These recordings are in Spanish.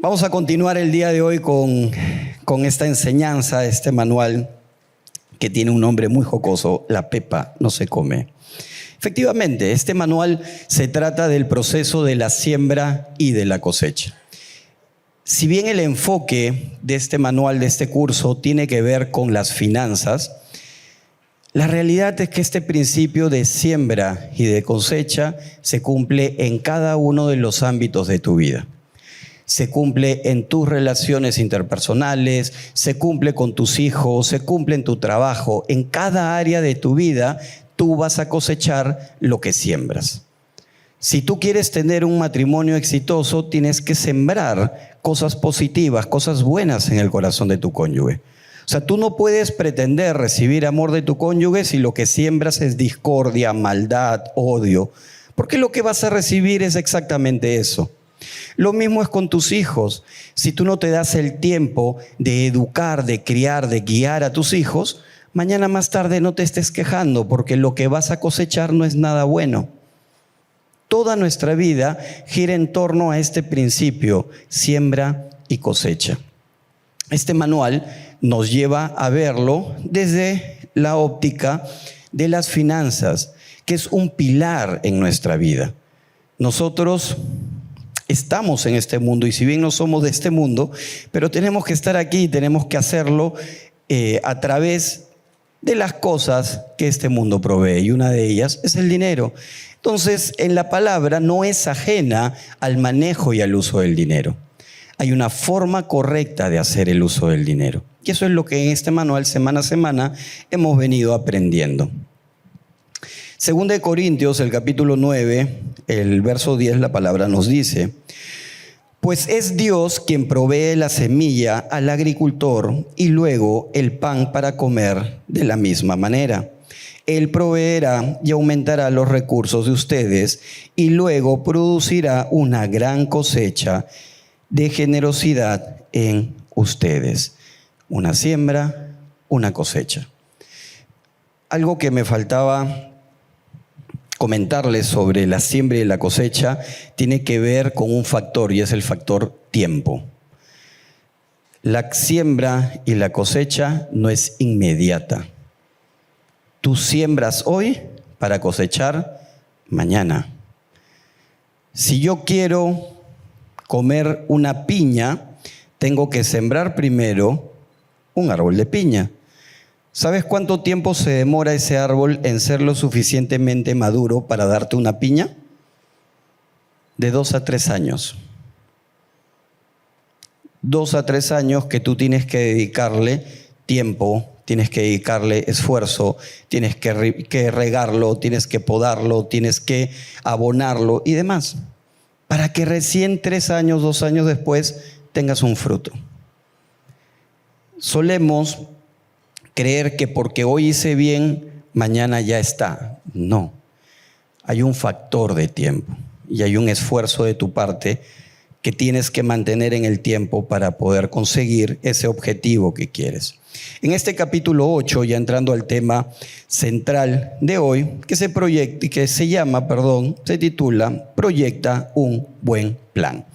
Vamos a continuar el día de hoy con esta enseñanza, este manual que tiene un nombre muy jocoso, La pepa no se come. Efectivamente, este manual se trata del proceso de la siembra y de la cosecha. Si bien el enfoque de este manual, de este curso, tiene que ver con las finanzas, la realidad es que este principio de siembra y de cosecha se cumple en cada uno de los ámbitos de tu vida. Se cumple en tus relaciones interpersonales, se cumple con tus hijos, se cumple en tu trabajo. En cada área de tu vida tú vas a cosechar lo que siembras. Si tú quieres tener un matrimonio exitoso, tienes que sembrar cosas positivas, cosas buenas en el corazón de tu cónyuge. O sea, tú no puedes pretender recibir amor de tu cónyuge si lo que siembras es discordia, maldad, odio, porque lo que vas a recibir es exactamente eso. Lo mismo es con tus hijos. Si tú no te das el tiempo de educar, de criar, de guiar a tus hijos, mañana más tarde no te estés quejando porque lo que vas a cosechar no es nada bueno. Toda nuestra vida gira en torno a este principio, siembra y cosecha. Este manual nos lleva a verlo desde la óptica de las finanzas, que es un pilar en nuestra vida. Nosotros estamos en este mundo y si bien no somos de este mundo, pero tenemos que estar aquí, tenemos que hacerlo a través de las cosas que este mundo provee y una de ellas es el dinero. Entonces, en la palabra no es ajena al manejo y al uso del dinero. Hay una forma correcta de hacer el uso del dinero. Y eso es lo que en este manual, semana a semana, hemos venido aprendiendo. Segunda de Corintios, el capítulo 9, el verso 10, la palabra nos dice: pues es Dios quien provee la semilla al agricultor y luego el pan para comer de la misma manera. Él proveerá y aumentará los recursos de ustedes y luego producirá una gran cosecha de generosidad en ustedes. Una siembra, una cosecha. Algo que me faltaba comentarles sobre la siembra y la cosecha tiene que ver con un factor y es el factor tiempo. La siembra y la cosecha no es inmediata. Tú siembras hoy para cosechar mañana. Si yo quiero comer una piña, tengo que sembrar primero un árbol de piña. ¿Sabes cuánto tiempo se demora ese árbol en ser lo suficientemente maduro para darte una piña? De 2 a 3 años. 2 a 3 años que tú tienes que dedicarle tiempo, tienes que dedicarle esfuerzo, tienes que regarlo, tienes que podarlo, tienes que abonarlo y demás, para que recién 3 años, 2 años después tengas un fruto. Solemos creer que porque hoy hice bien, mañana ya está. No, hay un factor de tiempo y hay un esfuerzo de tu parte que tienes que mantener en el tiempo para poder conseguir ese objetivo que quieres. En este capítulo 8, ya entrando al tema central de hoy, se titula Proyecta un buen plan.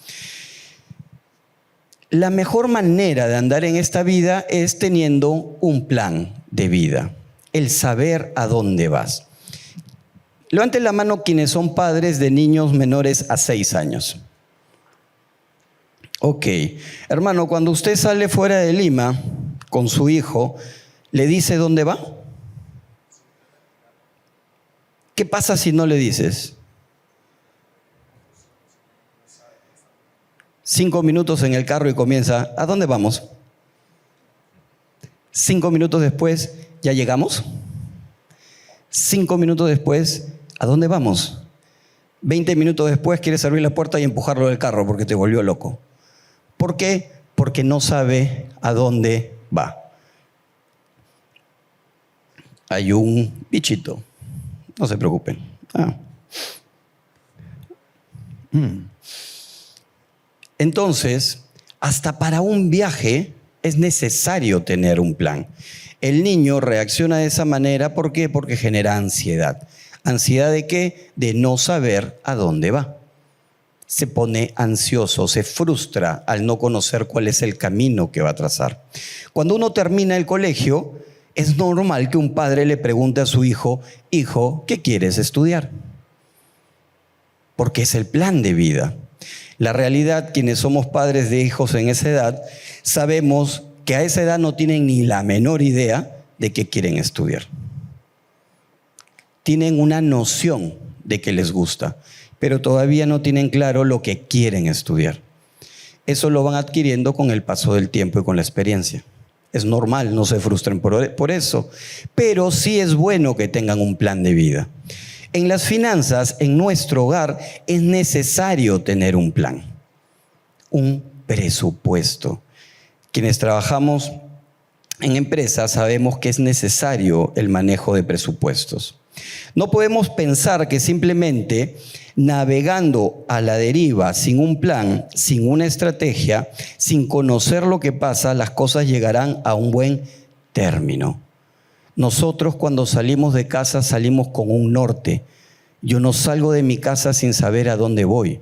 La mejor manera de andar en esta vida es teniendo un plan de vida, el saber a dónde vas. Levanten la mano quienes son padres de niños menores a 6 años. Ok, hermano, cuando usted sale fuera de Lima con su hijo, ¿le dice dónde va? ¿Qué pasa si no le dices? 5 minutos en el carro y comienza, ¿a dónde vamos? 5 minutos después, ¿ya llegamos? 5 minutos después, ¿a dónde vamos? 20 minutos después quieres abrir la puerta y empujarlo del carro porque te volvió loco. ¿Por qué? Porque no sabe a dónde va. Hay un bichito, no se preocupen. Entonces, hasta para un viaje es necesario tener un plan. El niño reacciona de esa manera, ¿por qué? Porque genera ansiedad. ¿Ansiedad de qué? De no saber a dónde va. se pone ansioso, se frustra al no conocer cuál es el camino que va a trazar. Cuando uno termina el colegio, es normal que un padre le pregunte a su hijo, hijo, ¿qué quieres estudiar? Porque es el plan de vida. La realidad, quienes somos padres de hijos en esa edad, sabemos que a esa edad no tienen ni la menor idea de qué quieren estudiar. Tienen una noción de que les gusta, pero todavía no tienen claro lo que quieren estudiar. Eso lo van adquiriendo con el paso del tiempo y con la experiencia. Es normal, no se frustren por eso, pero sí es bueno que tengan un plan de vida. En las finanzas, en nuestro hogar, es necesario tener un plan, un presupuesto. Quienes trabajamos en empresas sabemos que es necesario el manejo de presupuestos. No podemos pensar que simplemente navegando a la deriva, sin un plan, sin una estrategia, sin conocer lo que pasa, las cosas llegarán a un buen término. Nosotros cuando salimos de casa salimos con un norte. Yo no salgo de mi casa sin saber a dónde voy.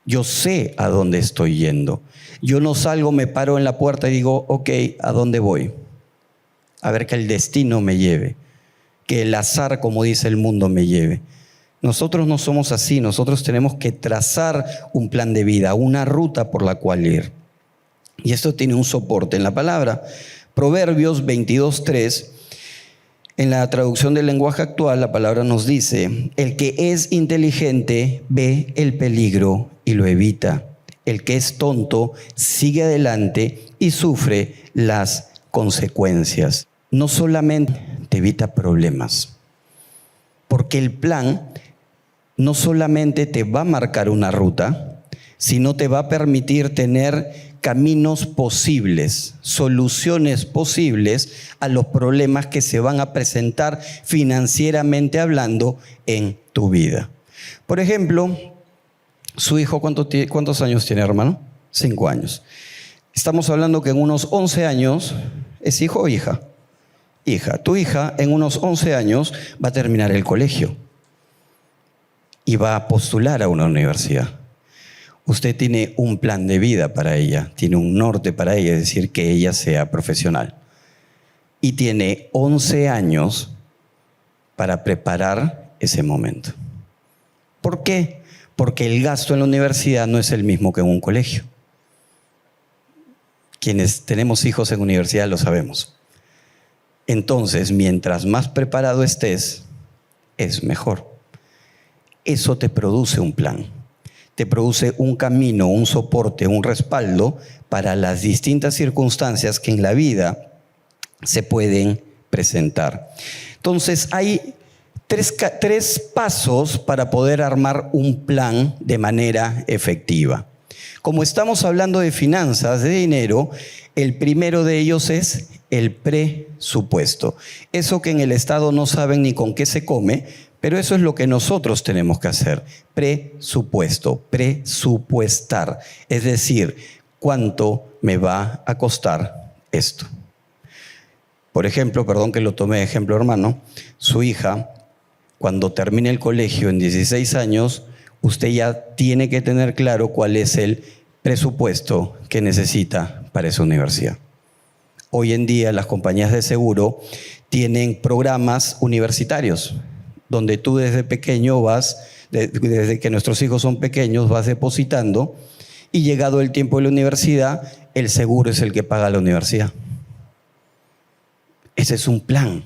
Yo sé a dónde estoy yendo. Yo no salgo, me paro en la puerta y digo, ok, ¿a dónde voy? A ver que el destino me lleve, que el azar, como dice el mundo, me lleve. Nosotros no somos así, nosotros tenemos que trazar un plan de vida, una ruta por la cual ir. Y esto tiene un soporte en la palabra. Proverbios 22:3, en la traducción del lenguaje actual, la palabra nos dice, el que es inteligente ve el peligro y lo evita. El que es tonto sigue adelante y sufre las consecuencias. No solamente te evita problemas, porque el plan no solamente te va a marcar una ruta, sino te va a permitir tener caminos posibles, soluciones posibles a los problemas que se van a presentar financieramente hablando en tu vida. Por ejemplo, su hijo, ¿cuántos años tiene, hermano? 5 años. Estamos hablando que en unos 11 años, ¿es hijo o hija? Hija. Tu hija en unos 11 años va a terminar el colegio y va a postular a una universidad. Usted tiene un plan de vida para ella, tiene un norte para ella, es decir, que ella sea profesional. Y tiene 11 años para preparar ese momento. ¿Por qué? Porque el gasto en la universidad no es el mismo que en un colegio. Quienes tenemos hijos en universidad lo sabemos. Entonces, mientras más preparado estés, es mejor. Eso te produce un plan. Te produce un camino, un soporte, un respaldo para las distintas circunstancias que en la vida se pueden presentar. Entonces, hay tres pasos para poder armar un plan de manera efectiva. Como estamos hablando de finanzas, de dinero, el primero de ellos es el presupuesto. Eso que en el Estado no saben ni con qué se come, pero eso es lo que nosotros tenemos que hacer. Presupuesto, presupuestar. Es decir, ¿cuánto me va a costar esto? Por ejemplo, perdón que lo tomé de ejemplo, hermano, su hija, cuando termine el colegio en 16 años, usted ya tiene que tener claro cuál es el presupuesto que necesita para esa universidad. Hoy en día las compañías de seguro tienen programas universitarios, donde tú desde pequeño desde que nuestros hijos son pequeños, vas depositando y llegado el tiempo de la universidad, el seguro es el que paga la universidad. Ese es un plan,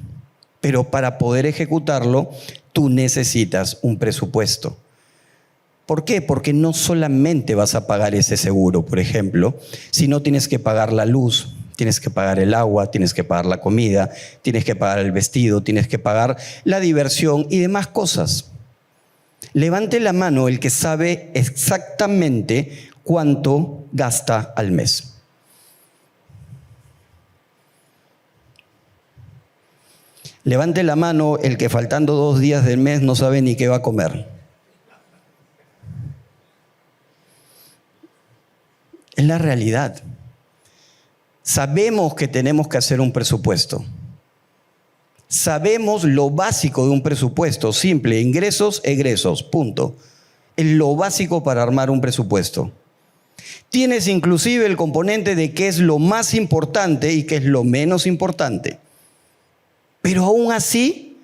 pero para poder ejecutarlo, tú necesitas un presupuesto. ¿Por qué? Porque no solamente vas a pagar ese seguro, por ejemplo, sino tienes que pagar la luz, tienes que pagar el agua, tienes que pagar la comida, tienes que pagar el vestido, tienes que pagar la diversión y demás cosas. Levante la mano el que sabe exactamente cuánto gasta al mes. Levante la mano el que faltando 2 días del mes no sabe ni qué va a comer. Es la realidad. Sabemos que tenemos que hacer un presupuesto. Sabemos lo básico de un presupuesto, simple, ingresos, egresos, punto. Es lo básico para armar un presupuesto. Tienes inclusive el componente de qué es lo más importante y qué es lo menos importante. Pero aún así,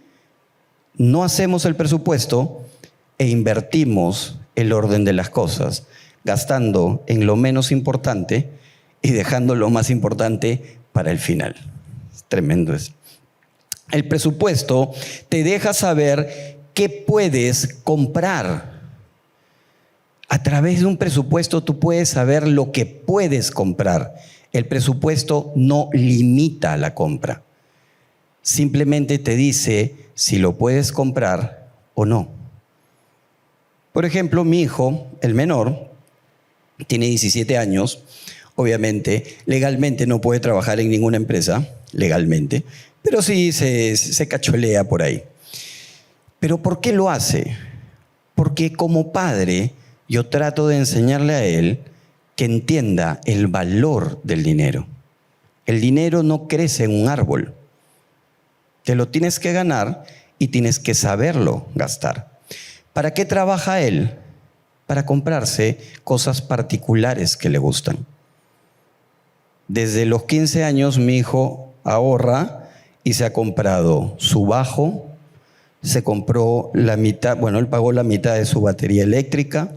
no hacemos el presupuesto e invertimos el orden de las cosas, gastando en lo menos importante y dejando lo más importante para el final. Es tremendo eso. El presupuesto te deja saber qué puedes comprar. A través de un presupuesto tú puedes saber lo que puedes comprar. El presupuesto no limita la compra. Simplemente te dice si lo puedes comprar o no. Por ejemplo, mi hijo, el menor, tiene 17 años. Obviamente, legalmente no puede trabajar en ninguna empresa, legalmente, pero sí se cacholea por ahí. ¿Pero por qué lo hace? Porque como padre yo trato de enseñarle a él que entienda el valor del dinero. El dinero no crece en un árbol. Te lo tienes que ganar y tienes que saberlo gastar. ¿Para qué trabaja él? Para comprarse cosas particulares que le gustan. Desde los 15 años mi hijo ahorra y se ha comprado su bajo, se compró la mitad, bueno, él pagó la mitad de su batería eléctrica,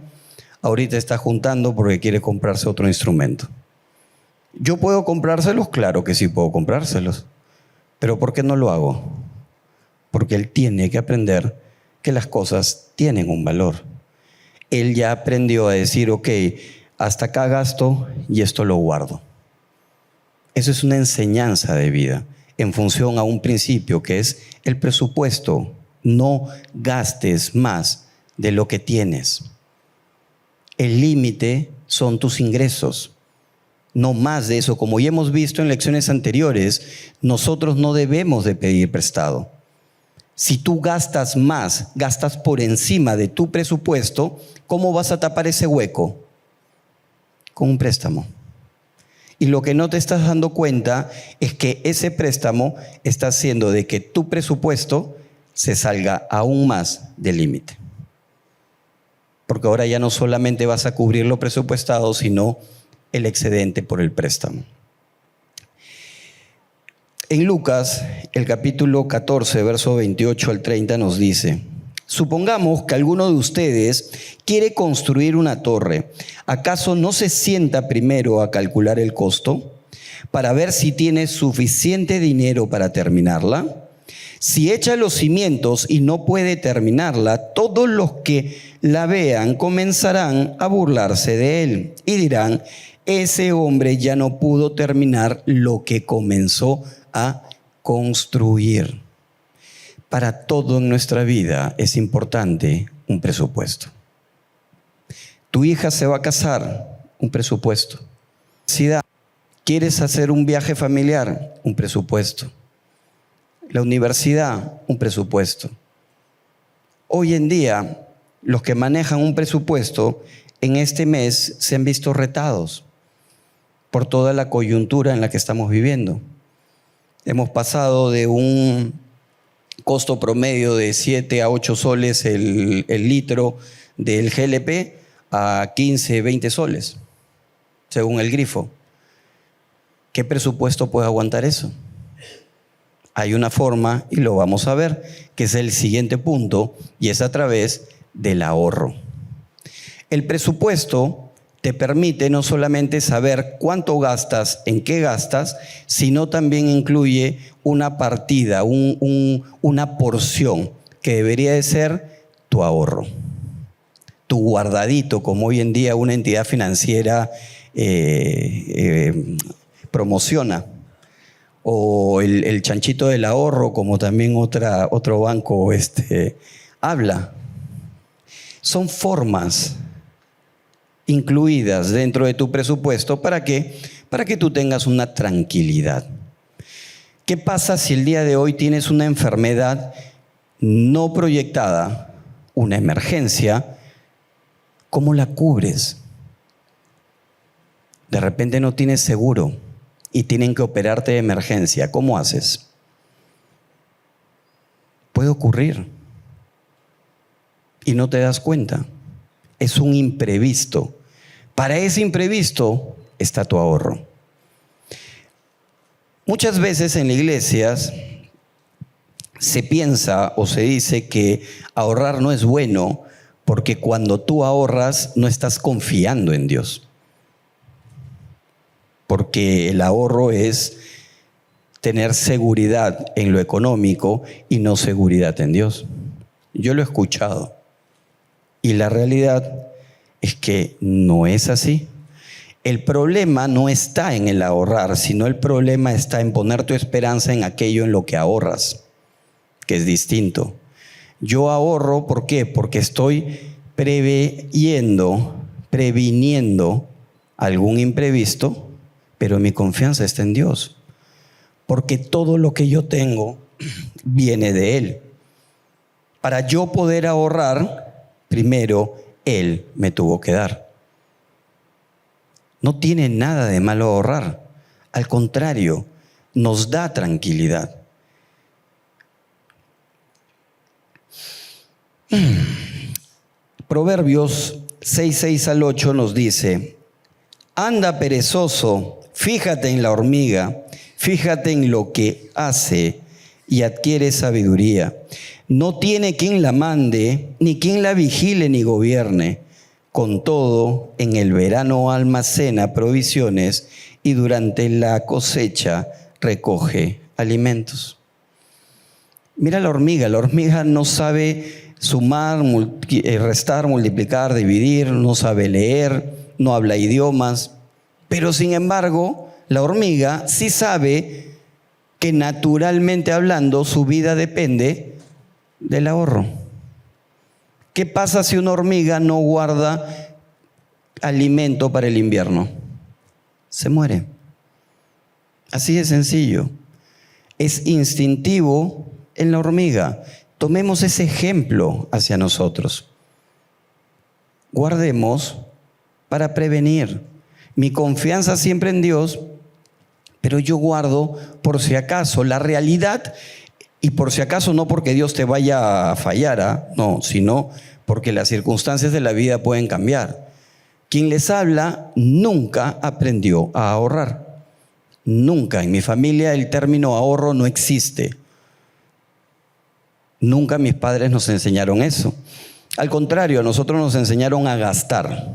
ahorita está juntando porque quiere comprarse otro instrumento. ¿Yo puedo comprárselos? Claro que sí puedo comprárselos. ¿Pero por qué no lo hago? Porque él tiene que aprender que las cosas tienen un valor. Él ya aprendió a decir, ok, hasta acá gasto y esto lo guardo. Eso es una enseñanza de vida en función a un principio que es el presupuesto. No gastes más de lo que tienes. El límite son tus ingresos. No más de eso. Como ya hemos visto en lecciones anteriores, nosotros no debemos de pedir prestado. Si tú gastas más, gastas por encima de tu presupuesto, ¿cómo vas a tapar ese hueco? Con un préstamo. Y lo que no te estás dando cuenta es que ese préstamo está haciendo de que tu presupuesto se salga aún más del límite. Porque ahora ya no solamente vas a cubrir lo presupuestado, sino el excedente por el préstamo. En Lucas, el capítulo 14, verso 28 al 30 nos dice: supongamos que alguno de ustedes quiere construir una torre. ¿Acaso no se sienta primero a calcular el costo para ver si tiene suficiente dinero para terminarla? Si echa los cimientos y no puede terminarla, todos los que la vean comenzarán a burlarse de él y dirán: ese hombre ya no pudo terminar lo que comenzó a construir. Para todo en nuestra vida es importante un presupuesto. Tu hija se va a casar, un presupuesto. ¿Quieres hacer un viaje familiar? Un presupuesto. La universidad, un presupuesto. Hoy en día, los que manejan un presupuesto en este mes se han visto retados por toda la coyuntura en la que estamos viviendo. Hemos pasado de un costo promedio de 7 a 8 soles el litro del GLP a 15, 20 soles, según el grifo. ¿Qué presupuesto puede aguantar eso? Hay una forma, y lo vamos a ver, que es el siguiente punto, y es a través del ahorro. El presupuesto te permite no solamente saber cuánto gastas, en qué gastas, sino también incluye una partida, una porción que debería de ser tu ahorro, tu guardadito, como hoy en día una entidad financiera promociona, o el chanchito del ahorro, como también otro banco habla. Son formas incluidas dentro de tu presupuesto para que tú tengas una tranquilidad. ¿Qué pasa si el día de hoy tienes una enfermedad no proyectada, una emergencia? ¿Cómo la cubres? De repente no tienes seguro y tienen que operarte de emergencia. ¿Cómo haces? Puede ocurrir y no te das cuenta. es un imprevisto. Para ese imprevisto está tu ahorro. Muchas veces en las iglesias se piensa o se dice que ahorrar no es bueno porque cuando tú ahorras no estás confiando en Dios. Porque el ahorro es tener seguridad en lo económico y no seguridad en Dios. Yo lo he escuchado y la realidad es que no es así. El problema no está en el ahorrar, sino el problema está en poner tu esperanza en aquello en lo que ahorras, que es distinto. Yo ahorro, ¿por qué? Porque estoy previniendo algún imprevisto, pero mi confianza está en Dios. Porque todo lo que yo tengo viene de Él. Para yo poder ahorrar, primero Él me tuvo que dar. No tiene nada de malo ahorrar. Al contrario, nos da tranquilidad. Proverbios 6:6 al 8 nos dice: anda perezoso, fíjate en la hormiga, fíjate en lo que hace y adquiere sabiduría. No tiene quien la mande, ni quien la vigile ni gobierne. Con todo, en el verano almacena provisiones y durante la cosecha recoge alimentos. Mira la hormiga no sabe sumar, restar, multiplicar, dividir, no sabe leer, no habla idiomas, pero sin embargo, la hormiga sí sabe que naturalmente hablando su vida depende del ahorro. ¿Qué pasa si una hormiga no guarda alimento para el invierno? Se muere. Así de sencillo. Es instintivo en la hormiga. Tomemos ese ejemplo hacia nosotros. Guardemos para prevenir. Mi confianza siempre en Dios, pero yo guardo por si acaso. La realidad, y por si acaso no porque Dios te vaya a fallar, no, sino porque las circunstancias de la vida pueden cambiar. Quien les habla nunca aprendió a ahorrar. Nunca. En mi familia el término ahorro no existe. Nunca mis padres nos enseñaron eso. Al contrario, a nosotros nos enseñaron a gastar.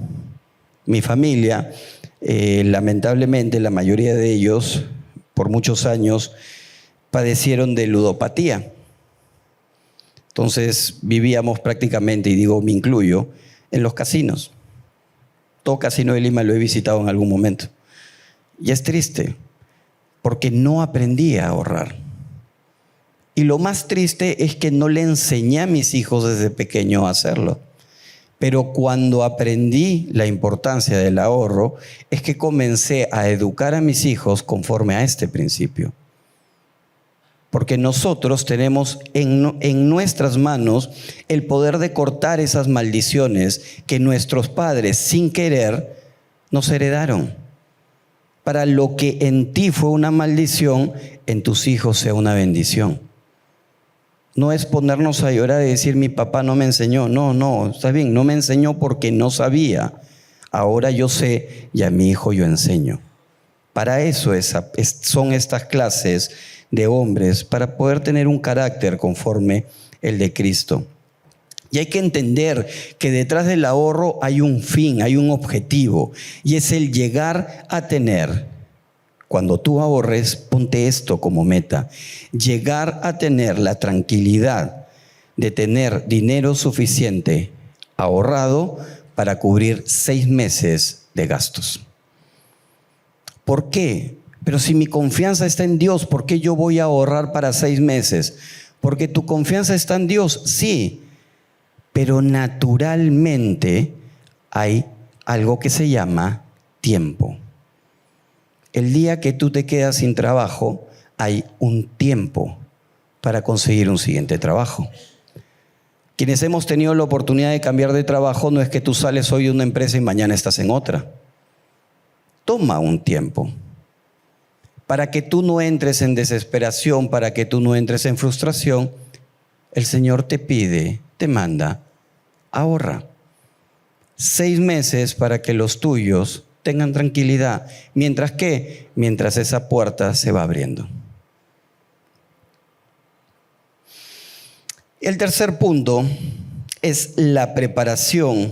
Mi familia, lamentablemente, la mayoría de ellos, por muchos años, padecieron de ludopatía. Entonces vivíamos prácticamente, y digo me incluyo, en los casinos. Todo casino de Lima lo he visitado en algún momento. Y es triste, porque no aprendí a ahorrar. Y lo más triste es que no le enseñé a mis hijos desde pequeño a hacerlo. Pero cuando aprendí la importancia del ahorro, es que comencé a educar a mis hijos conforme a este principio. Porque nosotros tenemos en nuestras manos el poder de cortar esas maldiciones que nuestros padres, sin querer, nos heredaron. Para lo que en ti fue una maldición, en tus hijos sea una bendición. No es ponernos a llorar y decir, mi papá no me enseñó. No, está bien, no me enseñó porque no sabía. Ahora yo sé y a mi hijo yo enseño. Para eso son estas clases de hombres, para poder tener un carácter conforme el de Cristo. Y hay que entender que detrás del ahorro hay un fin, hay un objetivo, y es el llegar a tener, cuando tú ahorres, ponte esto como meta, llegar a tener la tranquilidad de tener dinero suficiente ahorrado para cubrir 6 meses de gastos. ¿Por qué? Pero si mi confianza está en Dios, ¿por qué yo voy a ahorrar para 6 meses? Porque tu confianza está en Dios, sí, pero naturalmente hay algo que se llama tiempo. El día que tú te quedas sin trabajo, hay un tiempo para conseguir un siguiente trabajo. Quienes hemos tenido la oportunidad de cambiar de trabajo, no es que tú sales hoy de una empresa y mañana estás en otra. Toma un tiempo. Para que tú no entres en desesperación, para que tú no entres en frustración, el Señor te pide, te manda, ahorra. 6 meses para que los tuyos tengan tranquilidad. ¿Mientras qué? Mientras esa puerta se va abriendo. El tercer punto es la preparación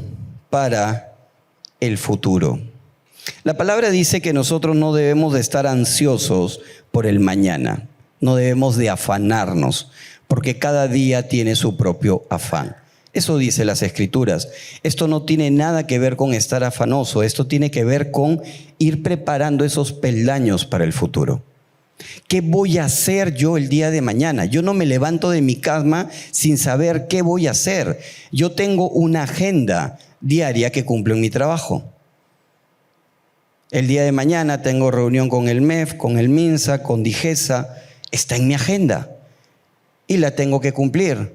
para el futuro. La palabra dice que nosotros no debemos de estar ansiosos por el mañana, no debemos de afanarnos, porque cada día tiene su propio afán. Eso dice las Escrituras. Esto no tiene nada que ver con estar afanoso, esto tiene que ver con ir preparando esos peldaños para el futuro. ¿Qué voy a hacer yo el día de mañana? Yo no me levanto de mi cama sin saber qué voy a hacer. Yo tengo una agenda diaria que cumplo en mi trabajo. El día de mañana tengo reunión con el MEF, con el MINSA, con DIGESA. Está en mi agenda y la tengo que cumplir.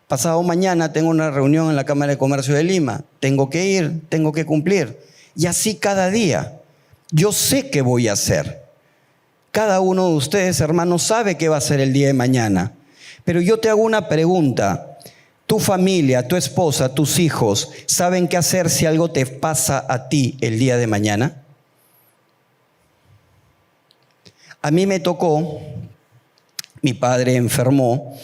Pasado mañana tengo una reunión en la Cámara de Comercio de Lima. Tengo que ir, tengo que cumplir. Y así cada día. Yo sé qué voy a hacer. Cada uno de ustedes, hermanos, sabe qué va a hacer el día de mañana. Pero yo te hago una pregunta. ¿Tu familia, tu esposa, tus hijos saben qué hacer si algo te pasa a ti el día de mañana? A mí me tocó, mi padre enfermó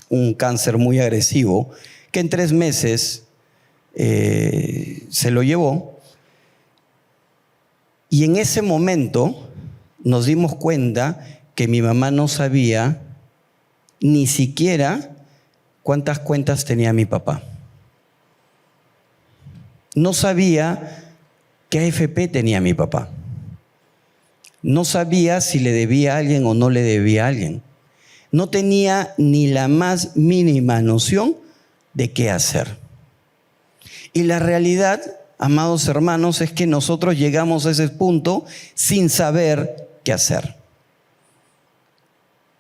un cáncer muy agresivo que en 3 meses se lo llevó. Y en ese momento nos dimos cuenta que mi mamá no sabía ni siquiera cuántas cuentas tenía mi papá. No sabía qué AFP tenía mi papá. No sabía si le debía a alguien o no le debía a alguien. No tenía ni la más mínima noción de qué hacer. Y la realidad, amados hermanos, es que nosotros llegamos a ese punto sin saber qué hacer.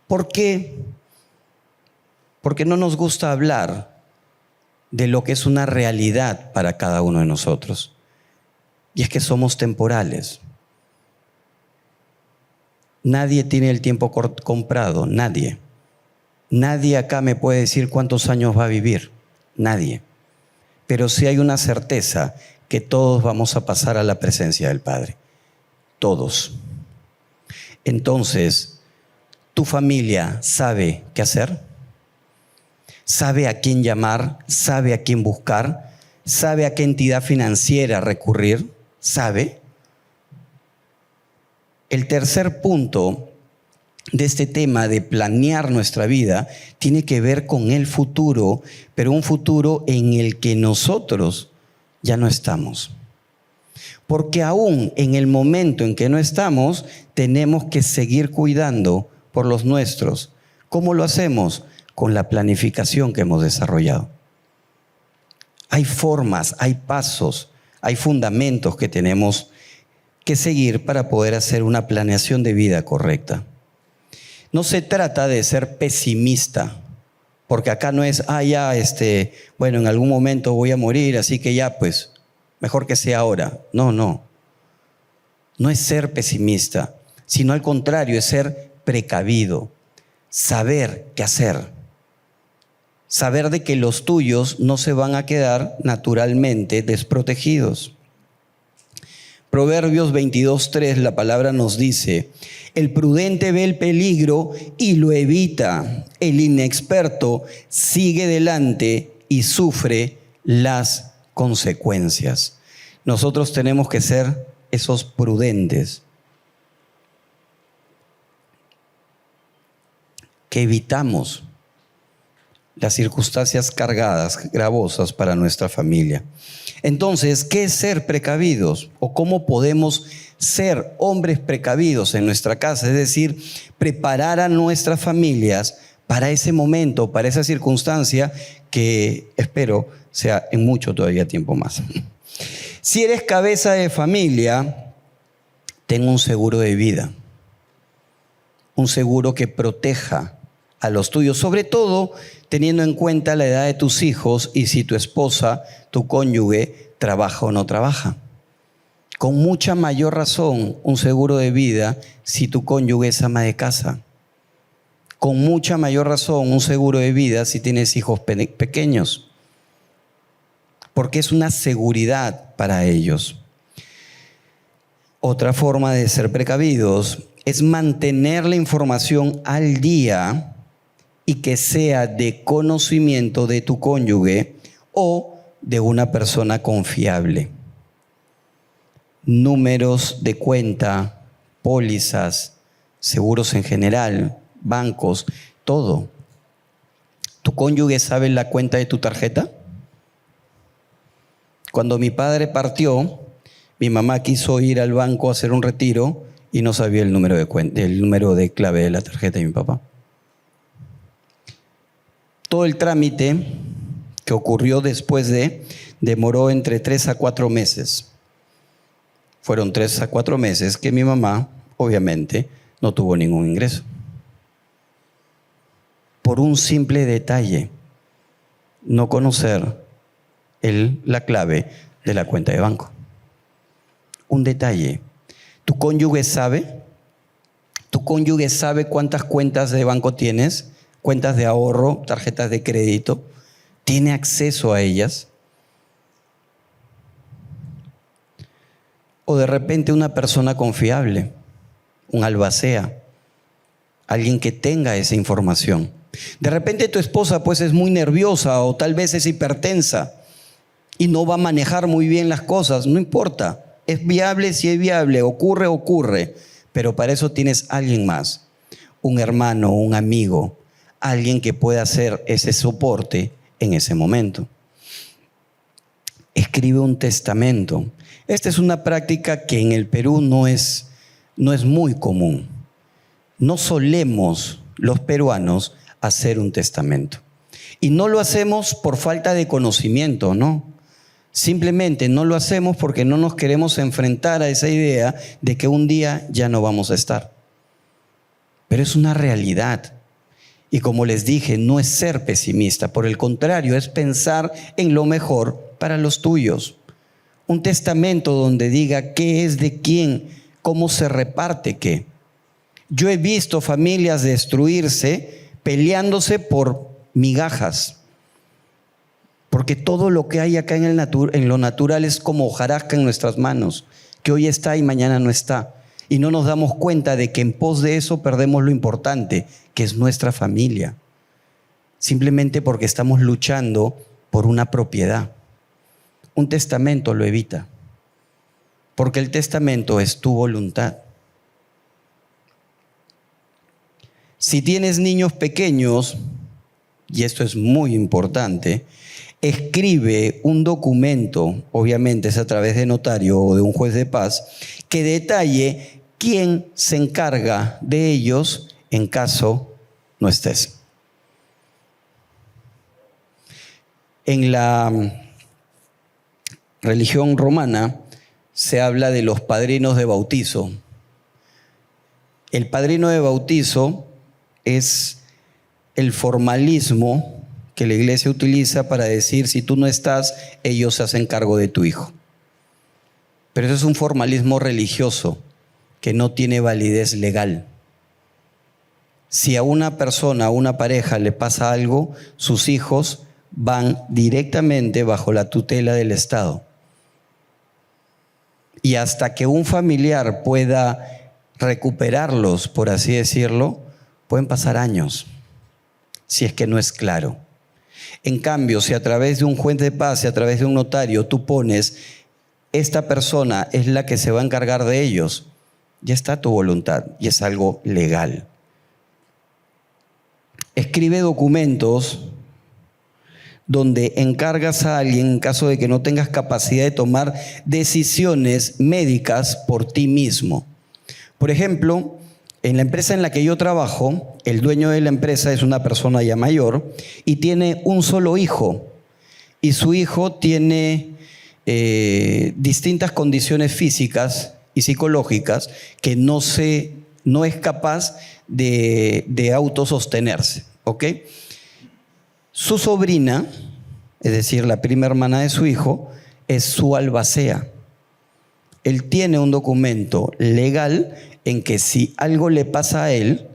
¿Por qué? Porque no nos gusta hablar de lo que es una realidad para cada uno de nosotros. Y es que somos temporales. Nadie tiene el tiempo comprado, nadie. Nadie acá me puede decir cuántos años va a vivir, nadie. Pero sí hay una certeza que todos vamos a pasar a la presencia del Padre, todos. Entonces, ¿tu familia sabe qué hacer? ¿Sabe a quién llamar? ¿Sabe a quién buscar? ¿Sabe a qué entidad financiera recurrir? ¿Sabe? El tercer punto de este tema de planear nuestra vida tiene que ver con el futuro, pero un futuro en el que nosotros ya no estamos. Porque aún en el momento en que no estamos, tenemos que seguir cuidando por los nuestros. ¿Cómo lo hacemos? Con la planificación que hemos desarrollado. Hay formas, hay pasos, hay fundamentos que tenemos que seguir para poder hacer una planeación de vida correcta. No se trata de ser pesimista, porque acá no es, bueno, en algún momento voy a morir, así que ya, pues, mejor que sea ahora. No, no. No es ser pesimista, sino al contrario, es ser precavido, saber qué hacer. Saber de que los tuyos no se van a quedar naturalmente desprotegidos. Proverbios 22:3, la palabra nos dice: el prudente ve el peligro y lo evita. El inexperto sigue delante y sufre las consecuencias. Nosotros tenemos que ser esos prudentes que evitamos las circunstancias cargadas, gravosas para nuestra familia. Entonces, ¿qué es ser precavidos? ¿O cómo podemos ser hombres precavidos en nuestra casa? Es decir, preparar a nuestras familias para ese momento, para esa circunstancia que espero sea en mucho todavía tiempo más. Si eres cabeza de familia, ten un seguro de vida. Un seguro que proteja a los tuyos, sobre todo teniendo en cuenta la edad de tus hijos y si tu esposa, tu cónyuge, trabaja o no trabaja. Con mucha mayor razón, un seguro de vida si tu cónyuge es ama de casa. Con mucha mayor razón, un seguro de vida si tienes hijos pequeños. porque es una seguridad para ellos. Otra forma de ser precavidos es mantener la información al día y que sea de conocimiento de tu cónyuge o de una persona confiable. Números de cuenta, pólizas, seguros en general, bancos, todo. ¿Tu cónyuge sabe la cuenta de tu tarjeta? Cuando mi padre partió, mi mamá quiso ir al banco a hacer un retiro y no sabía el número de cuenta, el número de clave de la tarjeta de mi papá. Todo el trámite que ocurrió después demoró entre 3 a 4 meses. Fueron 3 a 4 meses que mi mamá, obviamente, no tuvo ningún ingreso. Por un simple detalle, no conocer la clave de la cuenta de banco. Un detalle. ¿Tu cónyuge sabe? ¿Tu cónyuge sabe cuántas cuentas de banco tienes? ¿Cuentas de ahorro? ¿Tarjetas de crédito? ¿Tiene acceso a ellas? O de repente una persona confiable, un albacea, alguien que tenga esa información. De repente tu esposa pues es muy nerviosa o tal vez es hipertensa y no va a manejar muy bien las cosas, no importa. Es viable si es viable, ocurre, pero para eso tienes alguien más, un hermano, un amigo, alguien que pueda hacer ese soporte en ese momento. Escribe un testamento. Esta es una práctica que en el Perú no es muy común. No solemos los peruanos hacer un testamento. Y no lo hacemos por falta de conocimiento, ¿no? Simplemente no lo hacemos porque no nos queremos enfrentar a esa idea de que un día ya no vamos a estar. Pero es una realidad. Y como les dije, no es ser pesimista, por el contrario, es pensar en lo mejor para los tuyos. Un testamento donde diga qué es de quién, cómo se reparte qué. Yo he visto familias destruirse peleándose por migajas. Porque todo lo que hay acá en lo natural es como hojarasca en nuestras manos, que hoy está y mañana no está. Y no nos damos cuenta de que en pos de eso perdemos lo importante, que es nuestra familia. Simplemente porque estamos luchando por una propiedad. Un testamento lo evita, porque el testamento es tu voluntad. Si tienes niños pequeños, y esto es muy importante, escribe un documento, obviamente es a través de notario o de un juez de paz, que detalle quién se encarga de ellos en caso no estés. En la religión romana se habla de los padrinos de bautizo. El padrino de bautizo es el formalismo que la iglesia utiliza para decir, si tú no estás, ellos se hacen cargo de tu hijo. Pero eso es un formalismo religioso que no tiene validez legal. Si a una persona, a una pareja le pasa algo, sus hijos van directamente bajo la tutela del Estado. Y hasta que un familiar pueda recuperarlos, por así decirlo, pueden pasar años, si es que no es claro. En cambio, si a través de un juez de paz, si a través de un notario tú pones, esta persona es la que se va a encargar de ellos, ya está tu voluntad y es algo legal. Escribe documentos donde encargas a alguien, en caso de que no tengas capacidad de tomar decisiones médicas por ti mismo. Por ejemplo, en la empresa en la que yo trabajo, el dueño de la empresa es una persona ya mayor y tiene un solo hijo. Y su hijo tiene distintas condiciones físicas y psicológicas que no es capaz de autosostenerse, ¿ok? Su sobrina, es decir, la prima hermana de su hijo, es su albacea. Él tiene un documento legal en que si algo le pasa a él,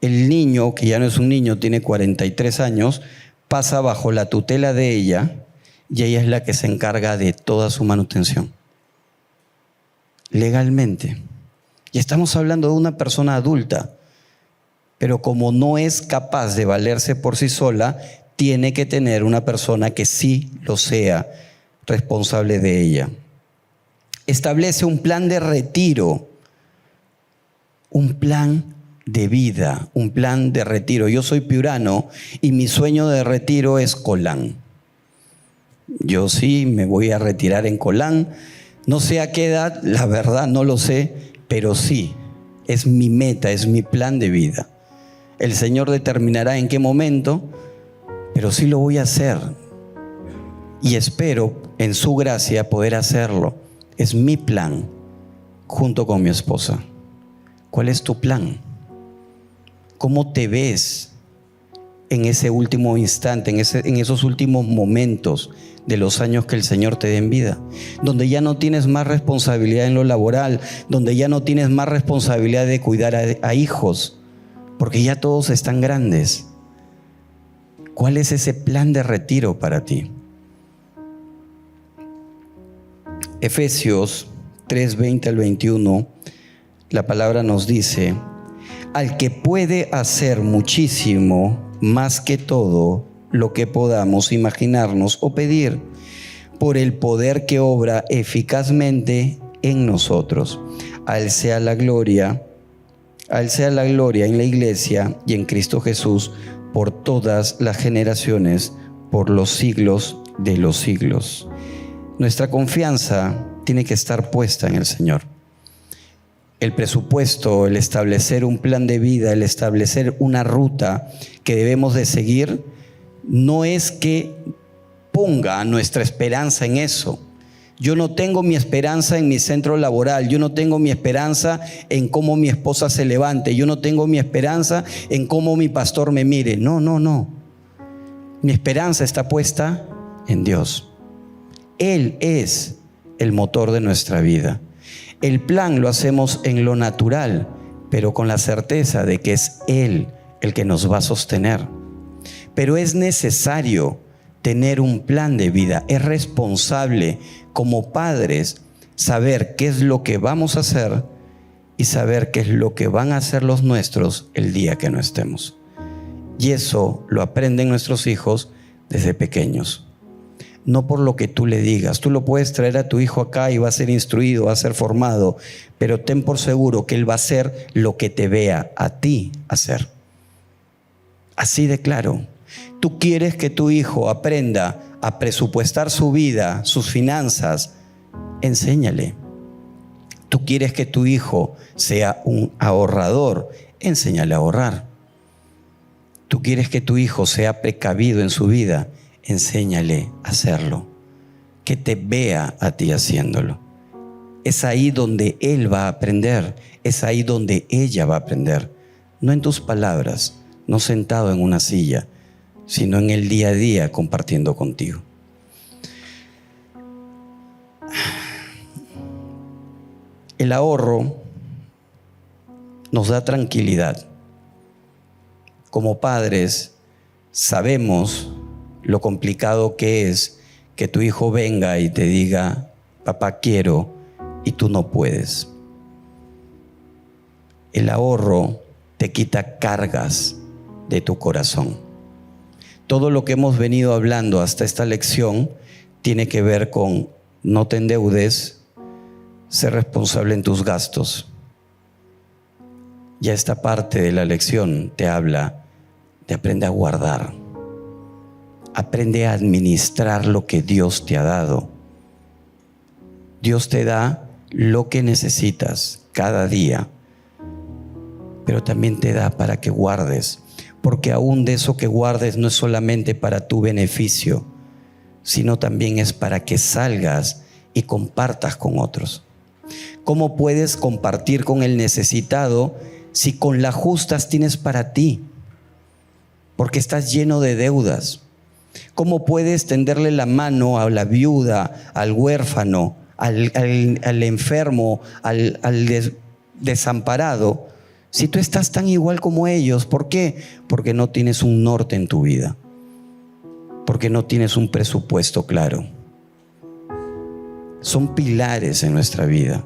el niño, que ya no es un niño, tiene 43 años, pasa bajo la tutela de ella y ella es la que se encarga de toda su manutención. Legalmente. Y estamos hablando de una persona adulta, pero como no es capaz de valerse por sí sola, tiene que tener una persona que sí lo sea responsable de ella. Establece un plan de retiro, un plan de vida, un plan de retiro. Yo soy piurano y mi sueño de retiro es Colán. Yo sí me voy a retirar en Colán. No sé a qué edad, la verdad no lo sé, pero sí, es mi meta, es mi plan de vida. El Señor determinará en qué momento, pero sí lo voy a hacer. Y espero en su gracia poder hacerlo. Es mi plan junto con mi esposa. ¿Cuál es tu plan? ¿Cómo te ves en ese último instante, en esos últimos momentos de los años que el Señor te dé en vida? Donde ya no tienes más responsabilidad en lo laboral, donde ya no tienes más responsabilidad de cuidar a hijos, porque ya todos están grandes. ¿Cuál es ese plan de retiro para ti? Efesios 3, 20 al 21, la palabra nos dice: al que puede hacer muchísimo más que todo lo que podamos imaginarnos o pedir, por el poder que obra eficazmente en nosotros. A Él sea la gloria en la iglesia y en Cristo Jesús por todas las generaciones, por los siglos de los siglos. Nuestra confianza tiene que estar puesta en el Señor. El presupuesto, el establecer un plan de vida, el establecer una ruta que debemos de seguir, no es que ponga nuestra esperanza en eso. Yo no tengo mi esperanza en mi centro laboral, yo no tengo mi esperanza en cómo mi esposa se levante, yo no tengo mi esperanza en cómo mi pastor me mire. No. Mi esperanza está puesta en Dios. Él es el motor de nuestra vida. El plan lo hacemos en lo natural, pero con la certeza de que es Él el que nos va a sostener. Pero es necesario tener un plan de vida. Es responsable como padres saber qué es lo que vamos a hacer y saber qué es lo que van a hacer los nuestros el día que no estemos. Y eso lo aprenden nuestros hijos desde pequeños. No por lo que tú le digas. Tú lo puedes traer a tu hijo acá y va a ser instruido, va a ser formado, pero ten por seguro que él va a hacer lo que te vea a ti hacer. Así de claro. Tú quieres que tu hijo aprenda a presupuestar su vida, sus finanzas, enséñale. Tú quieres que tu hijo sea un ahorrador, enséñale a ahorrar. Tú quieres que tu hijo sea precavido en su vida, enséñale a hacerlo, que te vea a ti haciéndolo. Es ahí donde él va a aprender, es ahí donde ella va a aprender. No en tus palabras, no sentado en una silla, sino en el día a día compartiendo contigo. El ahorro nos da tranquilidad. Como padres sabemos lo complicado que es que tu hijo venga y te diga: papá, quiero, y tú no puedes. El ahorro te quita cargas de tu corazón. Todo lo que hemos venido hablando hasta esta lección tiene que ver con: no te endeudes, sé responsable en tus gastos. Ya esta parte de la lección te habla de aprender a guardar. Aprende a administrar lo que Dios te ha dado. Dios te da lo que necesitas cada día, pero también te da para que guardes, porque aún de eso que guardes no es solamente para tu beneficio, sino también es para que salgas y compartas con otros. ¿Cómo puedes compartir con el necesitado si con las justas tienes para ti? Porque estás lleno de deudas. ¿Cómo puedes tenderle la mano a la viuda, al huérfano, al enfermo, al desamparado, si tú estás tan igual como ellos? ¿Por qué? Porque no tienes un norte en tu vida. porque no tienes un presupuesto claro. Son pilares en nuestra vida.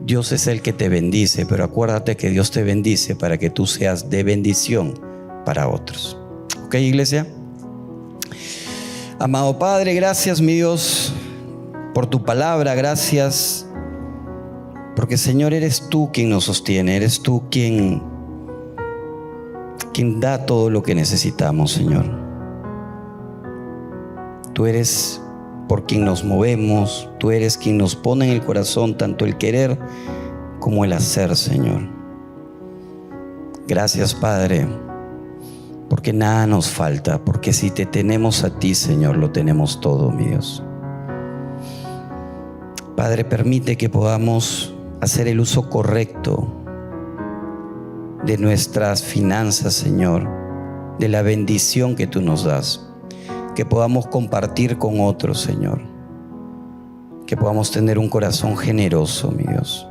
Dios es el que te bendice, pero acuérdate que Dios te bendice para que tú seas de bendición para otros. ¿Ok, iglesia? Amado Padre, gracias, mi Dios, por tu palabra. Gracias porque, Señor, eres tú quien nos sostiene. Eres tú quien da todo lo que necesitamos, Señor. Tú eres por quien nos movemos. Tú eres quien nos pone en el corazón tanto el querer como el hacer, Señor. Gracias, Padre, porque nada nos falta, porque si te tenemos a ti, Señor, lo tenemos todo, mi Dios. Padre, permite que podamos hacer el uso correcto de nuestras finanzas, Señor, de la bendición que tú nos das, que podamos compartir con otros, Señor, que podamos tener un corazón generoso, mi Dios,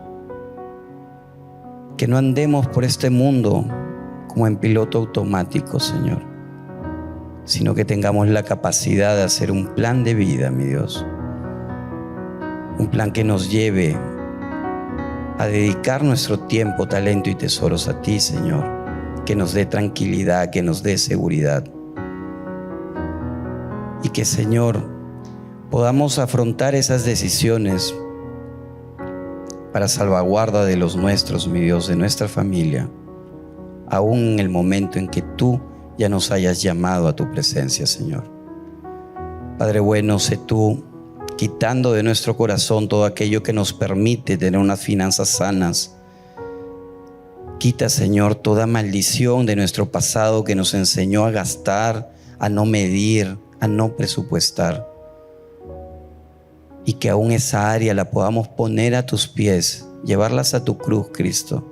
que no andemos por este mundo como en piloto automático, Señor, sino que tengamos la capacidad de hacer un plan de vida, mi Dios, un plan que nos lleve a dedicar nuestro tiempo, talento y tesoros a ti, Señor, que nos dé tranquilidad, que nos dé seguridad, y que, Señor, podamos afrontar esas decisiones para salvaguarda de los nuestros, mi Dios, de nuestra familia, aún en el momento en que tú ya nos hayas llamado a tu presencia, Señor. Padre bueno, sé tú quitando de nuestro corazón todo aquello que nos permite tener unas finanzas sanas. Quita, Señor, toda maldición de nuestro pasado que nos enseñó a gastar, a no medir, a no presupuestar. Y que aún esa área la podamos poner a tus pies, llevarlas a tu cruz, Cristo,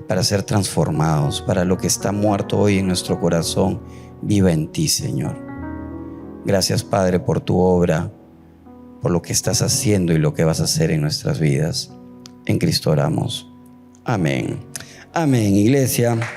para ser transformados, para lo que está muerto hoy en nuestro corazón, viva en ti, Señor. Gracias, Padre, por tu obra, por lo que estás haciendo y lo que vas a hacer en nuestras vidas. En Cristo oramos. Amén. Amén, iglesia.